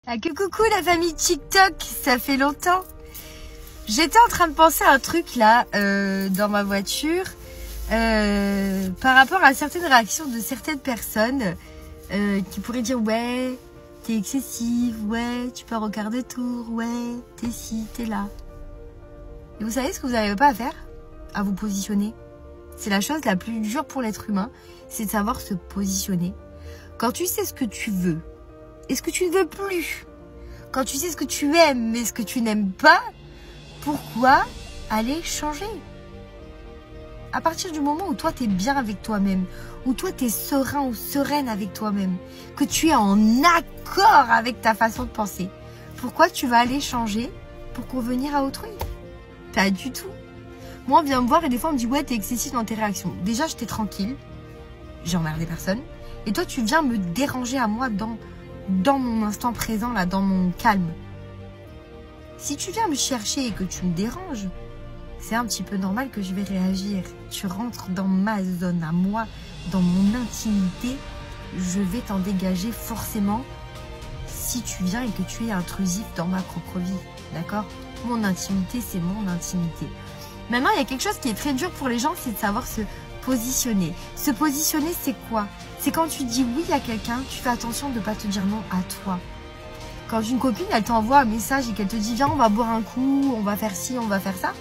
Ah que coucou la famille TikTok, ça fait longtemps. J'étais en train de penser à un truc là dans ma voiture par rapport à certaines réactions de certaines personnes qui pourraient dire ouais t'es excessive, ouais tu pars au quart de tour, ouais t'es ci, t'es là. Et vous savez ce que vous n'avez pas à faire? À vous positionner. C'est la chose la plus dure pour l'être humain, c'est de savoir se positionner. Quand tu sais ce que tu veux et ce que tu ne veux plus, quand tu sais ce que tu aimes mais ce que tu n'aimes pas, pourquoi aller changer? À partir du moment où toi tu es bien avec toi-même, où toi tu es serein ou sereine avec toi-même, que tu es en accord avec ta façon de penser, pourquoi tu vas aller changer pour convenir à autrui? Pas du tout. Moi on vient me voir et des fois on me dit ouais t'es excessif dans tes réactions. Déjà j'étais tranquille, j'ai emmerdé personne. Et toi tu viens me déranger à moi dans mon instant présent, là, dans mon calme. Si tu viens me chercher et que tu me déranges, c'est un petit peu normal que je vais réagir. Tu rentres dans ma zone à moi, dans mon intimité, je vais t'en dégager forcément si tu viens et que tu es intrusif dans ma propre vie. D'accord? Mon intimité, c'est mon intimité. Maintenant, il y a quelque chose qui est très dur pour les gens, c'est de savoir se positionner. Se positionner, c'est quoi? C'est quand tu dis oui à quelqu'un, tu fais attention de ne pas te dire non à toi. Quand une copine, elle t'envoie un message et qu'elle te dit viens, on va boire un coup, on va faire ci, on va faire ça.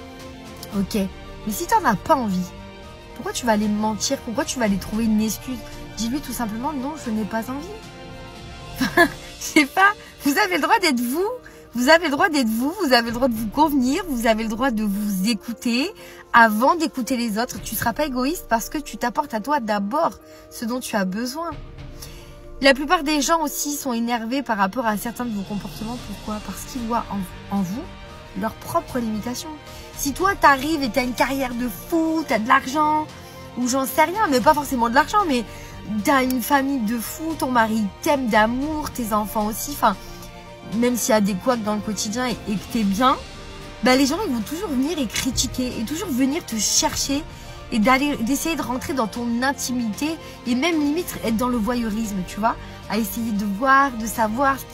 Ok, mais si tu n'en as pas envie, pourquoi tu vas aller mentir? Pourquoi tu vas aller trouver une excuse? Dis-lui tout simplement non, je n'ai pas envie. Je sais pas, vous avez le droit d'être vous. Vous avez le droit d'être vous, vous avez le droit de vous convenir, vous avez le droit de vous écouter avant d'écouter les autres. Tu ne seras pas égoïste parce que tu t'apportes à toi d'abord ce dont tu as besoin. La plupart des gens aussi sont énervés par rapport à certains de vos comportements. Pourquoi? Parce qu'ils voient en vous leurs propres limitations. Si toi t'arrives et t'as une carrière de fou, t'as de l'argent, ou j'en sais rien, mais pas forcément de l'argent, mais t'as une famille de fou, ton mari t'aime d'amour, tes enfants aussi, enfin... Même s'il y a des couacs dans le quotidien et que t'es bien, bah les gens ils vont toujours venir et critiquer et toujours venir te chercher et d'essayer de rentrer dans ton intimité et même limite être dans le voyeurisme, tu vois, à essayer de voir, de savoir ce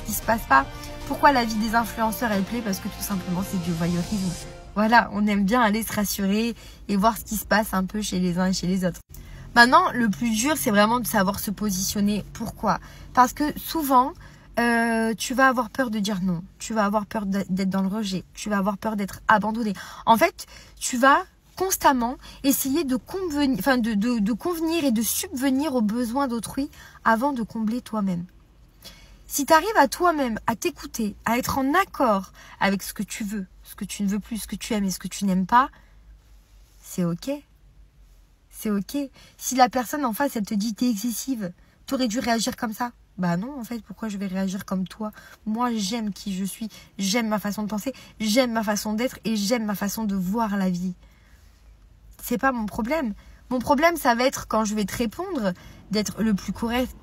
qui se passe pas. Pourquoi la vie des influenceurs elle plaît? Parce que tout simplement c'est du voyeurisme. Voilà, on aime bien aller se rassurer et voir ce qui se passe un peu chez les uns et chez les autres. Maintenant, le plus dur c'est vraiment de savoir se positionner. Pourquoi? Parce que souvent tu vas avoir peur de dire non, tu vas avoir peur d'être dans le rejet, tu vas avoir peur d'être abandonné. En fait, tu vas constamment essayer de convenir et de subvenir aux besoins d'autrui avant de combler toi-même. Si tu arrives à toi-même, à t'écouter, à être en accord avec ce que tu veux, ce que tu ne veux plus, ce que tu aimes et ce que tu n'aimes pas, c'est ok. C'est ok. Si la personne en face, elle te dit t'es excessive, t'aurais dû réagir comme ça. Bah non, en fait, pourquoi je vais réagir comme toi? Moi, j'aime qui je suis, j'aime ma façon de penser, j'aime ma façon d'être et j'aime ma façon de voir la vie. C'est pas mon problème. Mon problème, ça va être quand je vais te répondre, d'être le plus correct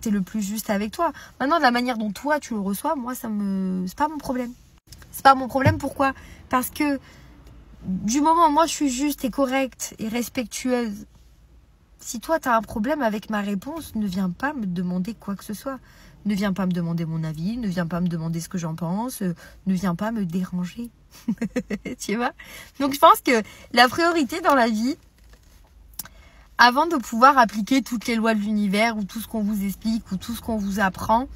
et le plus juste avec toi. Maintenant, de la manière dont toi, tu le reçois, moi, c'est pas mon problème. C'est pas mon problème, pourquoi? Parce que du moment où moi, je suis juste et correcte et respectueuse, si toi, tu as un problème avec ma réponse, ne viens pas me demander quoi que ce soit. Ne viens pas me demander mon avis, ne viens pas me demander ce que j'en pense, ne viens pas me déranger. Tu vois? Donc, je pense que la priorité dans la vie, avant de pouvoir appliquer toutes les lois de l'univers ou tout ce qu'on vous explique ou tout ce qu'on vous apprend,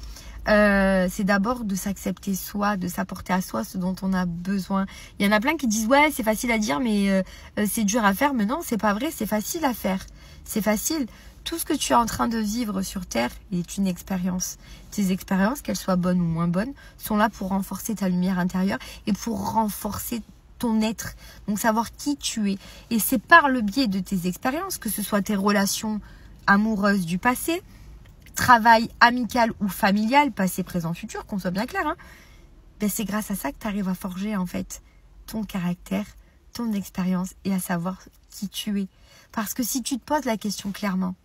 c'est d'abord de s'accepter soi, de s'apporter à soi ce dont on a besoin. Il y en a plein qui disent ouais c'est facile à dire mais c'est dur à faire. Mais non, c'est pas vrai, c'est facile à faire. C'est facile. Tout ce que tu es en train de vivre sur Terre est une expérience. Tes expériences, qu'elles soient bonnes ou moins bonnes, sont là pour renforcer ta lumière intérieure et pour renforcer ton être. Donc savoir qui tu es. Et c'est par le biais de tes expériences, que ce soit tes relations amoureuses du passé, travail amical ou familial, passé, présent, futur, qu'on soit bien clair, hein, ben c'est grâce à ça que tu arrives à forger en fait ton caractère, ton expérience et à savoir qui tu es. Parce que si tu te poses la question clairement,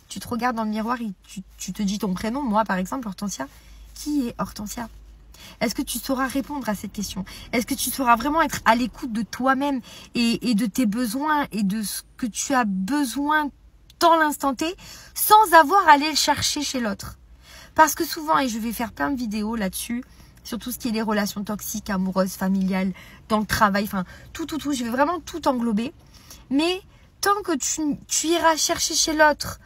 tu te regardes dans le miroir et tu te dis ton prénom, moi par exemple, Hortensia, qui est Hortensia? Est-ce que tu sauras répondre à cette question? Est-ce que tu sauras vraiment être à l'écoute de toi-même et de tes besoins et de ce que tu as besoin dans l'instant T sans avoir à aller le chercher chez l'autre? Parce que souvent, et je vais faire plein de vidéos là-dessus, sur tout ce qui est les relations toxiques, amoureuses, familiales, dans le travail, enfin tout, je vais vraiment tout englober. Mais tant que tu iras chercher chez l'autre,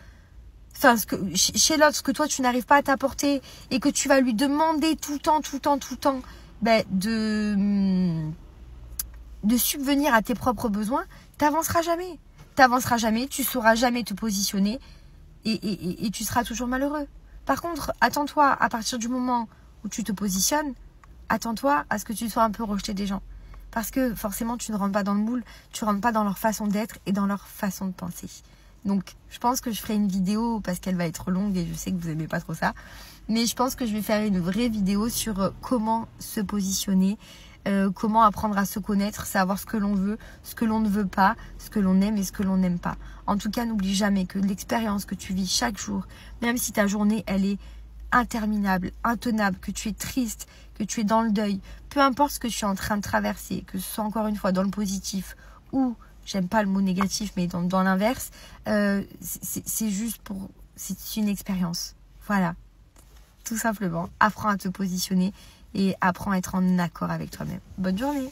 enfin chez l'autre ce que toi tu n'arrives pas à t'apporter et que tu vas lui demander tout le temps, ben, de subvenir à tes propres besoins, t'avanceras jamais. T'avanceras jamais, tu sauras jamais te positionner et tu seras toujours malheureux. Par contre, attends-toi à partir du moment où tu te positionnes, attends-toi à ce que tu sois un peu rejeté des gens. Parce que forcément, tu ne rentres pas dans le moule, tu ne rentres pas dans leur façon d'être et dans leur façon de penser. Donc, je pense que je ferai une vidéo parce qu'elle va être longue et je sais que vous n'aimez pas trop ça. Mais je pense que je vais faire une vraie vidéo sur comment se positionner, comment apprendre à se connaître, savoir ce que l'on veut, ce que l'on ne veut pas, ce que l'on aime et ce que l'on n'aime pas. En tout cas, n'oublie jamais que l'expérience que tu vis chaque jour, même si ta journée, elle est interminable, intenable, que tu es triste, que tu es dans le deuil, peu importe ce que tu es en train de traverser, que ce soit encore une fois dans le positif ou, j'aime pas le mot négatif, mais dans l'inverse, c'est juste c'est une expérience. Voilà, tout simplement. Apprends à te positionner et apprends à être en accord avec toi-même. Bonne journée.